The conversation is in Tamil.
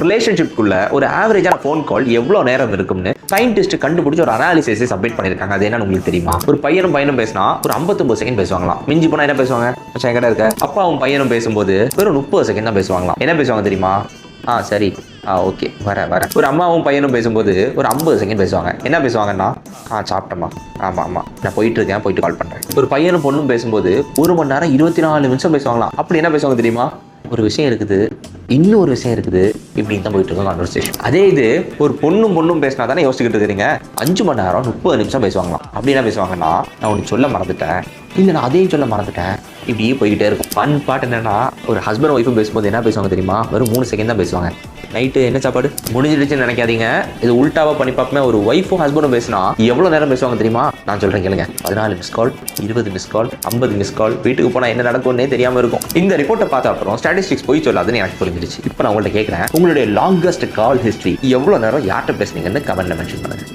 ரிலேஷன்ஷிப்குள்ள ஒரு ஆவரேஜான ஃபோன் கால் எவ்வளவு நேரம் இருக்கும்னு சயின்டிஸ்ட் கண்டுபிடிச்சு ஒரு அனாலிசிஸ் சப்மிட் பண்ணிருக்காங்க. அது என்னன்னு உங்களுக்கு தெரியுமா? ஒரு பையனும் பேசினா ஒரு 59 செகண்ட் பேசுவாங்களாம். மிஞ்சி போனா என்ன பேசுவாங்க? எங்கடா இருக்க? அப்பாவும் பையனும் பேசும்போது வெறும் 30 செகண்ட் தான் பேசுவாங்களாம். என்ன பேசுவாங்க தெரியுமா? சரி, ஓகே, வரேன். ஒரு அம்மாவும் பையனும் பேசும்போது ஒரு 50 செகண்ட் பேசுவாங்க. என்ன பேசுவாங்கன்னா, சாப்பிட்டமா, ஆமா நான் போயிட்டு கால் பண்றேன். ஒரு பையனும் பொண்ணும் பேசும்போது 1 மணி நேரம் 24 நிமிஷம் பேசுவாங்களாம். அப்படி என்ன பேசுவாங்க தெரியுமா? ஒரு விஷயம் இருக்குது, இன்னொரு விஷயம் இருக்குது, இப்படின்னு தான் போயிட்டு இருக்கோம் கான்வர்சேஷன். அதே இது ஒரு பொண்ணும் பேசினா தானே யோசிச்சுக்கிட்டு இருக்கிறீங்க. 5 மணி நேரம் 30 நிமிஷம் பேசுவாங்களாம். அப்படி என்ன பேசுவாங்கன்னா, நான் உனக்கு சொல்ல மறந்துட்டேன், இல்லை நான் அதையும் சொல்ல மறந்துட்டேன், இப்படியே போய்கிட்டே இருக்கும். ஃபன் பார்ட் என்னன்னா, ஒரு ஹஸ்பண்ட் ஒய்ஃபும் பேசும்போது என்ன பேசுவாங்க தெரியுமா? வெறும் 3 செகண்ட் தான் பேசுவாங்க. நைட்டு என்ன சாப்பாடு முடிஞ்சிடுச்சுன்னு நினைக்காதீங்க. இது உல்டாவா பண்ணி பார்ப்போமே. ஒரு ஒய்ஃபும் ஹஸ்பண்டும் பேசினா எவ்வளோ நேரம் பேசுவாங்க தெரியுமா? நான் சொல்கிறேன் கேளுங்க. 14 miss call, 20 miss call, 50 miss call. வீட்டுக்கு போனால் என்ன நடக்கும்னே தெரியாமல் இருக்கும். இந்த ரிப்போர்ட்டை பார்த்த அப்புறம் ஸ்டாட்டிஸ்டிக்ஸ் போய் சொல்லாதுன்னு எனக்கு புரிஞ்சிருச்சு. இப்போ நான் உங்கள்கிட்ட கேட்குறேன், உங்களுடைய லாங்கஸ்ட் கால் ஹிஸ்ட்ரி எவ்வளோ நேரம் யார்கிட்ட பேசுனீங்கன்னு கமெண்ட்ல மென்ஷன் பண்ணுங்க.